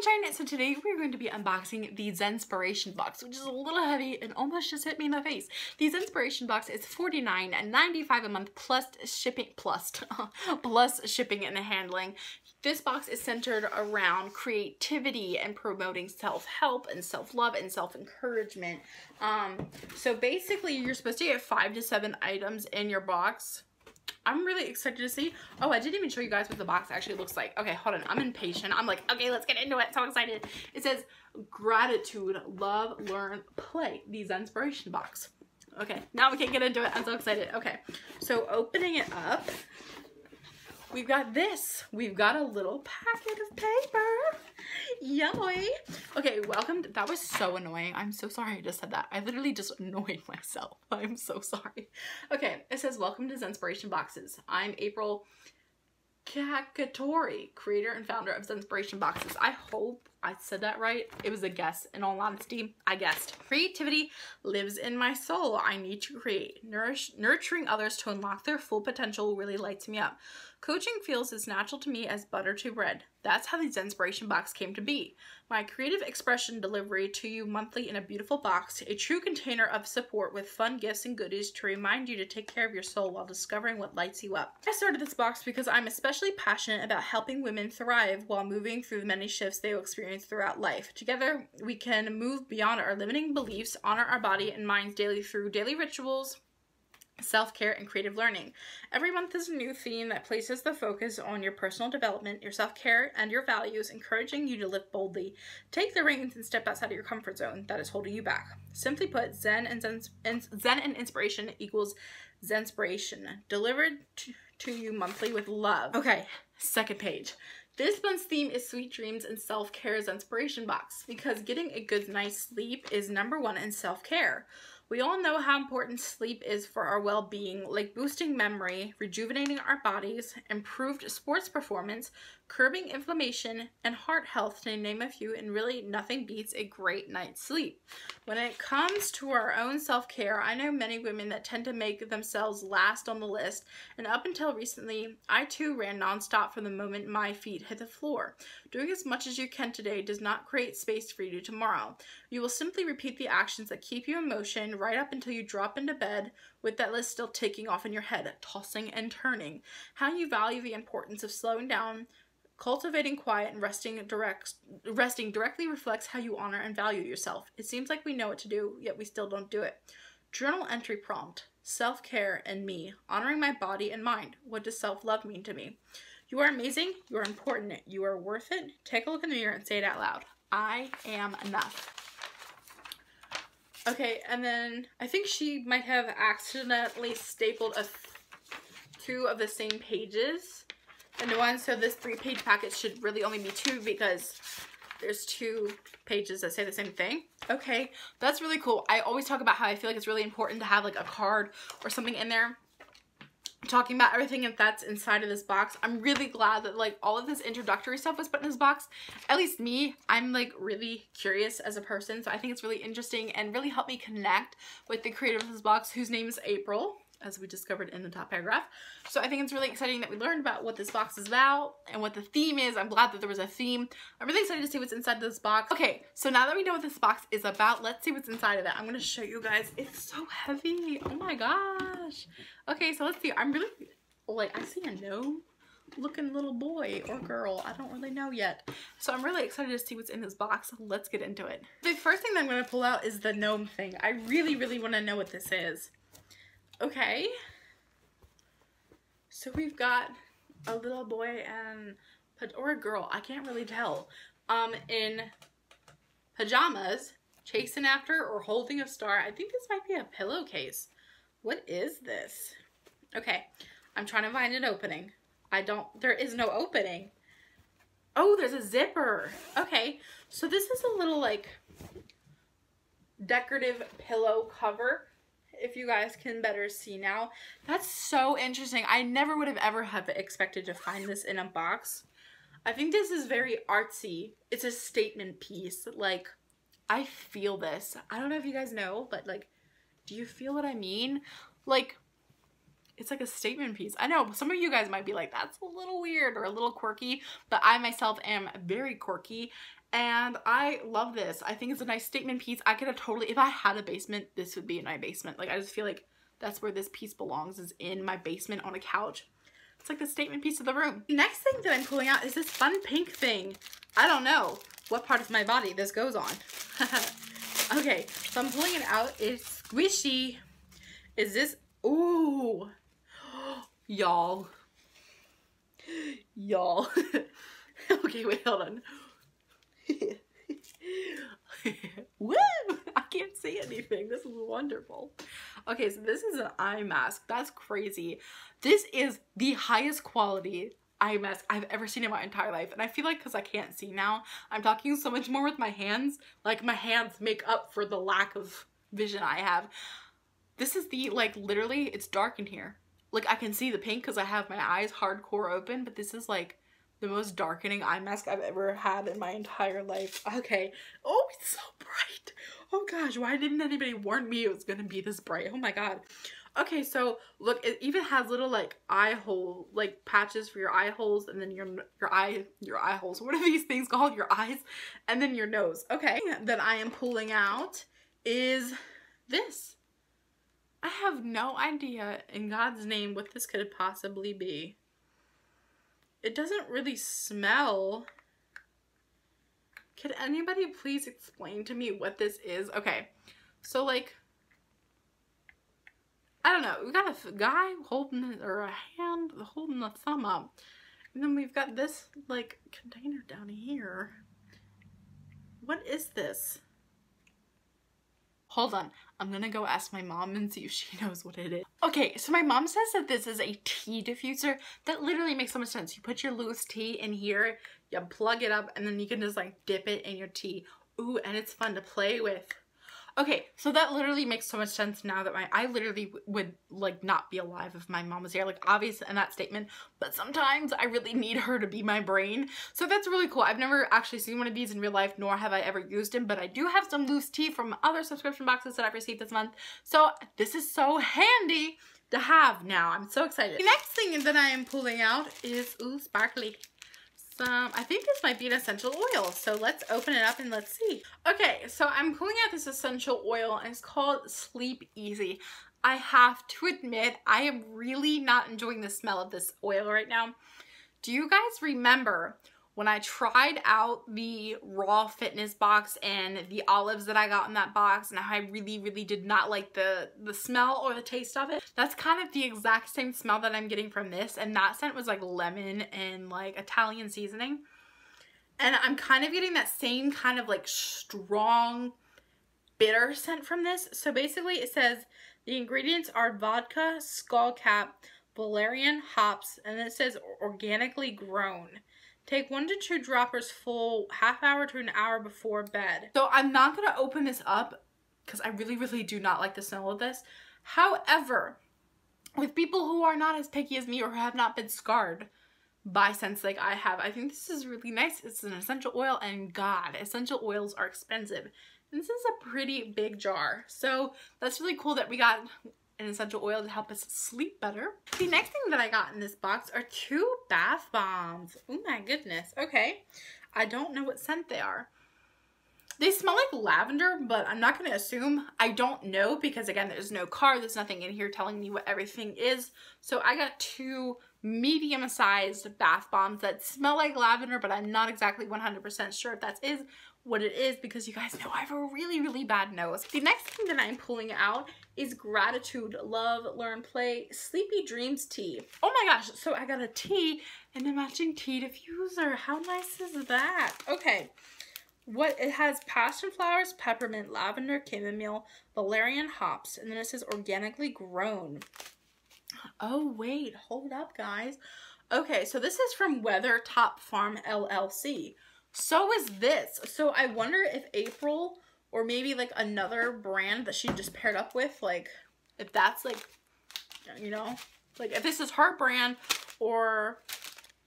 Sunshine. So today we're going to be unboxing the Zenspiration box, which is a little heavy and almost just hit me in the face. The Zenspiration box is $49.95 a month plus shipping plus shipping and handling. This box is centered around creativity and promoting self-help and self-love and self-encouragement. So basically you're supposed to get 5 to 7 items in your box. I'm really excited to see. Oh, I didn't even show you guys what the box actually looks like. Okay, hold on. I'm impatient. I'm like, okay, let's get into it. So excited. It says gratitude, love, learn, play. The Zenspiration box. Okay, now we can get into it. I'm so excited. Okay, so opening it up, we've got this. We've got a little packet of paper. Yummy. Okay, welcome. That was so annoying. I'm so sorry I just said that. I literally just annoyed myself. I'm so sorry. Okay, it says, welcome to Zenspiration boxes. I'm April Kakatori, creator and founder of Zenspiration boxes. I hope I said that right. It was a guess. In all honesty, I guessed. Creativity lives in my soul. I need to create. Nurturing others to unlock their full potential really lights me up. Coaching feels as natural to me as butter to bread. That's how the Zenspiration box came to be. My creative expression delivery to you monthly in a beautiful box, a true container of support with fun gifts and goodies to remind you to take care of your soul while discovering what lights you up. I started this box because I'm especially passionate about helping women thrive while moving through the many shifts they will experience throughout life. Together, we can move beyond our limiting beliefs, honor our body and minds daily through daily rituals, self-care, and creative learning. Every month is a new theme that places the focus on your personal development, your self-care, and your values, encouraging you to live boldly. Take the reins and step outside of your comfort zone that is holding you back. Simply put, Zen and inspiration equals Zenspiration, delivered to you monthly with love. Okay, second page. This month's theme is Sweet Dreams and Self-Care Zenspiration box, because getting a good night's sleep is #1 in self-care. We all know how important sleep is for our well-being, like boosting memory, rejuvenating our bodies, improved sports performance, curbing inflammation, and heart health, to name a few, and really nothing beats a great night's sleep. When it comes to our own self-care, I know many women that tend to make themselves last on the list, and up until recently, I too ran nonstop from the moment my feet hit the floor. Doing as much as you can today does not create space for you tomorrow. You will simply repeat the actions that keep you in motion right up until you drop into bed, with that list still ticking off in your head, tossing and turning. How you value the importance of slowing down, cultivating quiet, and resting directly reflects how you honor and value yourself. It seems like we know what to do, yet we still don't do it. Journal entry prompt: self-care and me, honoring my body and mind. What does self-love mean to me? You are amazing, you are important, you are worth it. Take a look in the mirror and say it out loud. I am enough. Okay, and then I think she might have accidentally stapled two of the same pages into one, so this 3-page packet should really only be 2 because there's 2 pages that say the same thing. Okay, that's really cool. I always talk about how I feel like it's really important to have like a card or something in there talking about everything that's inside of this box. I'm really glad that like all of this introductory stuff was put in this box. At least me, I'm like really curious as a person, so I think it's really interesting and really helped me connect with the creator of this box, whose name is April, as we discovered in the top paragraph. So I think it's really exciting that we learned about what this box is about and what the theme is. I'm glad that there was a theme. I'm really excited to see what's inside this box. Okay, so now that we know what this box is about, let's see what's inside of it. I'm gonna show you guys. It's so heavy. Oh my gosh. Okay, so let's see. I'm really, like, I see a gnome looking little boy or girl. I don't really know yet. So I'm really excited to see what's in this box. Let's get into it. The first thing that I'm gonna pull out is the gnome thing. I really, really wanna know what this is. Okay, so we've got a little boy and, or a girl, I can't really tell, in pajamas, chasing after or holding a star. I think this might be a pillowcase. What is this? Okay, I'm trying to find an opening. There is no opening. Oh, there's a zipper. Okay, so this is a little like decorative pillow cover, if you guys can better see now. That's so interesting. I never would have ever have expected to find this in a box. I think this is very artsy. It's a statement piece. Like, I feel this. I don't know if you guys know, but like, do you feel what I mean? Like, it's like a statement piece. I know some of you guys might be like, that's a little weird or a little quirky, but I myself am very quirky and I love this. I think it's a nice statement piece. I could have totally, if I had a basement, this would be in my basement. Like, I just feel like that's where this piece belongs, is in my basement on a couch. It's like the statement piece of the room. The next thing that I'm pulling out is this fun pink thing. I don't know what part of my body this goes on. Okay, so I'm pulling it out. It's squishy. Is this, ooh, y'all. Y'all. Okay, wait, hold on. Woo! I can't see anything. This is wonderful. Okay, so this is an eye mask. That's crazy. This is the highest quality eye mask I've ever seen in my entire life. And I feel like because I can't see now, I'm talking so much more with my hands. Like, my hands make up for the lack of vision I have. This is the, like, literally, it's dark in here. Like, I can see the pink because I have my eyes hardcore open, but this is, like, the most darkening eye mask I've ever had in my entire life. Okay. Oh, it's so bright. Oh, gosh. Why didn't anybody warn me it was going to be this bright? Oh, my God. Okay, so, look, it even has little, like, eye hole, like, patches for your eye holes, and then your eye holes. What are these things called? Your eyes, and then your nose. Okay. That I am pulling out is this. I have no idea, in God's name, what this could possibly be. It doesn't really smell. Could anybody please explain to me what this is? Okay, so, like, I don't know. We got a guy holding, or a hand holding the thumb up. And then we've got this, like, container down here. What is this? Hold on. I'm gonna go ask my mom and see if she knows what it is. Okay, so my mom says that this is a tea diffuser. That literally makes so much sense. You put your loose tea in here, you plug it up, and then you can just, like, dip it in your tea. Ooh, and it's fun to play with. Okay, so that literally makes so much sense now that I literally would, like, not be alive if my mom was here. Like, obvious in that statement, but sometimes I really need her to be my brain. So that's really cool. I've never actually seen one of these in real life, nor have I ever used them, but I do have some loose tea from other subscription boxes that I've received this month. So this is so handy to have now. I'm so excited. The next thing that I am pulling out is, ooh, sparkly. I think this might be an essential oil, so let's open it up and let's see. Okay, so I'm pulling out this essential oil and it's called Sleep Easy. I have to admit, I am really not enjoying the smell of this oil right now. Do you guys remember when I tried out the Raw Fitness box and the olives that I got in that box, and I really, really did not like the smell or the taste of it? That's kind of the exact same smell that I'm getting from this, and that scent was like lemon and like Italian seasoning. And I'm kind of getting that same kind of like strong, bitter scent from this. So basically it says the ingredients are vodka, skullcap, valerian, hops, and then it says organically grown. Take 1 to 2 droppers full half hour to an hour before bed. So I'm not going to open this up because I really, really do not like the smell of this. However, with people who are not as picky as me or have not been scarred by scents like I have, I think this is really nice. It's an essential oil, and God, essential oils are expensive. And this is a pretty big jar. So that's really cool that we got an essential oil to help us sleep better. The next thing that I got in this box are 2 bath bombs. Oh my goodness. Okay. I don't know what scent they are. They smell like lavender, but I'm not going to assume. I don't know because, again, there's no card. There's nothing in here telling me what everything is. So I got 2 medium-sized bath bombs that smell like lavender, but I'm not exactly 100% sure if that is what it is because you guys know I have a really, really bad nose. The next thing that I'm pulling out is Gratitude, Love, Learn, Play, Sleepy Dreams Tea. Oh my gosh, so I got a tea and a matching tea diffuser. How nice is that? Okay, what it has: passion flowers, peppermint, lavender, chamomile, valerian, hops, and then it says organically grown. Oh wait, hold up guys. Okay, so this is from Weathertop Farm LLC. So is this. So I wonder if April, or maybe like another brand that she just paired up with, like if that's like, you know, like if this is her brand or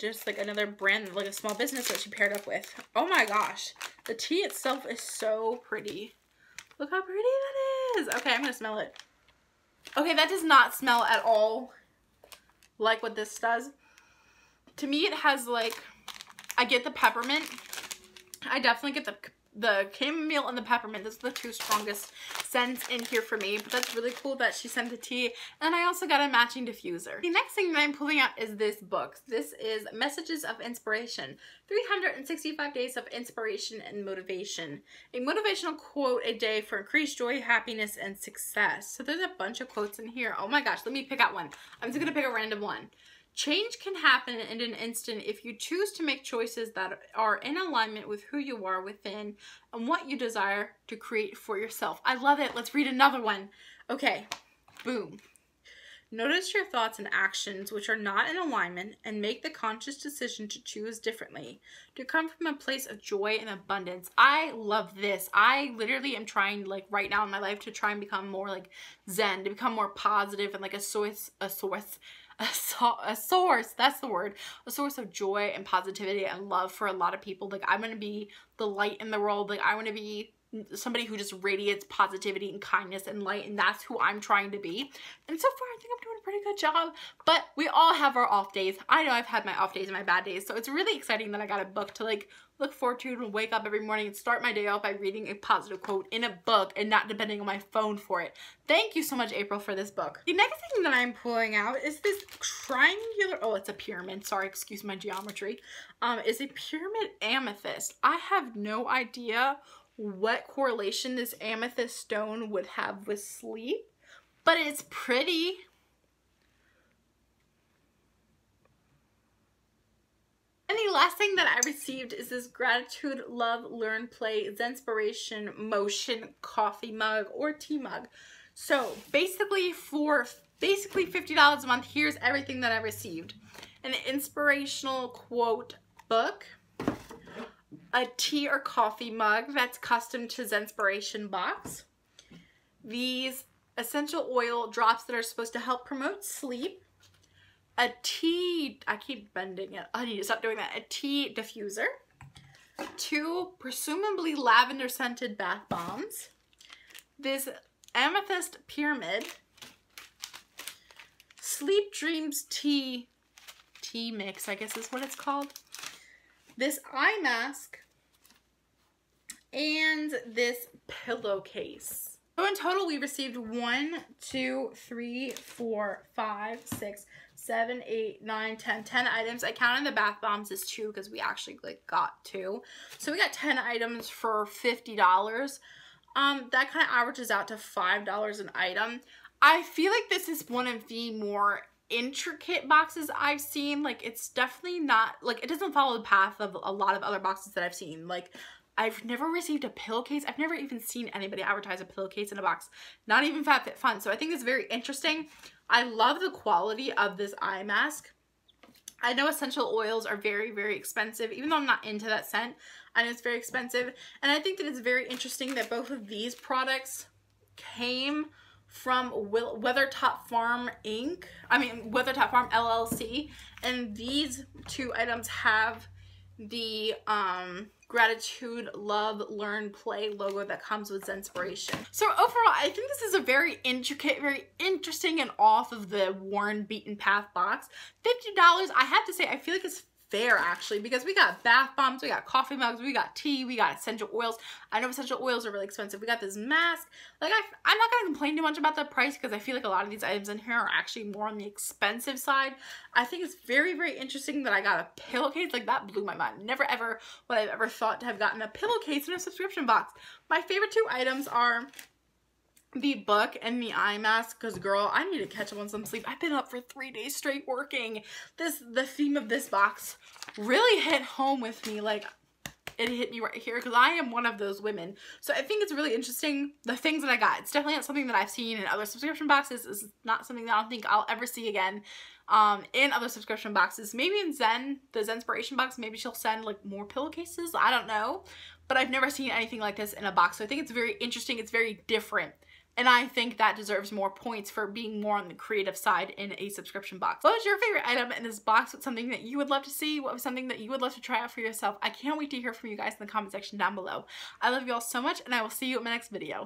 just like another brand, like a small business that she paired up with. Oh my gosh. The tea itself is so pretty. Look how pretty that is. Okay, I'm gonna smell it. Okay, that does not smell at all like what this does. To me, it has like, I get the peppermint. I definitely get the chamomile and the peppermint. Those are the two strongest scents in here for me. But that's really cool that she sent the tea. And I also got a matching diffuser. The next thing that I'm pulling out is this book. This is Messages of Inspiration. 365 Days of Inspiration and Motivation. A motivational quote a day for increased joy, happiness, and success. So there's a bunch of quotes in here. Oh my gosh, let me pick out one. I'm just going to pick a random one. Change can happen in an instant if you choose to make choices that are in alignment with who you are within and what you desire to create for yourself. I love it. Let's read another one. Okay, boom. Notice your thoughts and actions which are not in alignment and make the conscious decision to choose differently, to come from a place of joy and abundance. I love this. I literally am trying, like, right now in my life to try and become more like Zen, to become more positive and like a source, that's the word, a source of joy and positivity and love for a lot of people. Like, I want to be the light in the world. Like, I want to be somebody who just radiates positivity and kindness and light, and that's who I'm trying to be. And so far I think I'm doing a pretty good job, but we all have our off days. I know I've had my off days and my bad days, so it's really exciting that I got a book to like look forward to and wake up every morning and start my day off by reading a positive quote in a book and not depending on my phone for it. Thank you so much, April, for this book. The next thing that I'm pulling out is this triangular, oh, it's a pyramid, sorry, excuse my geometry, is a pyramid amethyst. I have no idea what correlation this amethyst stone would have with sleep, but it's pretty. And the last thing that I received is this Gratitude, Love, Learn, Play, Zenspiration, Motion coffee mug or tea mug. So basically for $50 a month, here's everything that I received. An inspirational quote book, a tea or coffee mug that's custom to Zenspiration box, these essential oil drops that are supposed to help promote sleep, a tea, I keep bending it, I need to stop doing that, a tea diffuser, 2 presumably lavender scented bath bombs, this amethyst pyramid, Sleep Dreams tea mix, I guess is what it's called, this eye mask, and this pillowcase. So in total, we received 1, 2, 3, 4, 5, 6, 7, 8, 9, 10 items. I counted the bath bombs as 2 because we actually like got 2. So we got 10 items for $50. That kind of averages out to $5 an item. I feel like this is one of the more intricate boxes I've seen. Like, it's definitely not, like, it doesn't follow the path of a lot of other boxes that I've seen. Like, I've never received a pillowcase. I've never even seen anybody advertise a pillowcase in a box. Not even FabFitFun. So I think it's very interesting. I love the quality of this eye mask. I know essential oils are very, very expensive. Even though I'm not into that scent, I know it's very expensive. And I think that it's very interesting that both of these products came from Weathertop Farm Inc. Weathertop Farm LLC. And these 2 items have the Gratitude, Love, Learn, Play logo that comes with Zenspiration. So overall, I think this is a very intricate, very interesting and off of the worn beaten path box. $50, I have to say, I feel like it's fair actually, because we got bath bombs, we got coffee mugs, we got tea, we got essential oils. I know essential oils are really expensive. We got this mask. Like, I'm not gonna complain too much about the price because I feel like a lot of these items in here are actually more on the expensive side. I think it's very, very interesting that I got a pillowcase. Like, that blew my mind. Never ever would I've ever thought to have gotten a pillowcase in a subscription box. My favorite 2 items are the book and the eye mask, because girl, I need to catch up on some sleep. I've been up for 3 days straight working. The theme of this box really hit home with me. Like, it hit me right here because I am one of those women. So I think it's really interesting, the things that I got. It's definitely not something that I've seen in other subscription boxes. It's not something that I don't think I'll ever see again in other subscription boxes. Maybe in Zen, the Zenspiration box, maybe she'll send like more pillowcases. I don't know. But I've never seen anything like this in a box. So I think it's very interesting. It's very different. And I think that deserves more points for being more on the creative side in a subscription box. What was your favorite item in this box? What's something that you would love to see? What was something that you would love to try out for yourself? I can't wait to hear from you guys in the comment section down below. I love you all so much, and I will see you in my next video.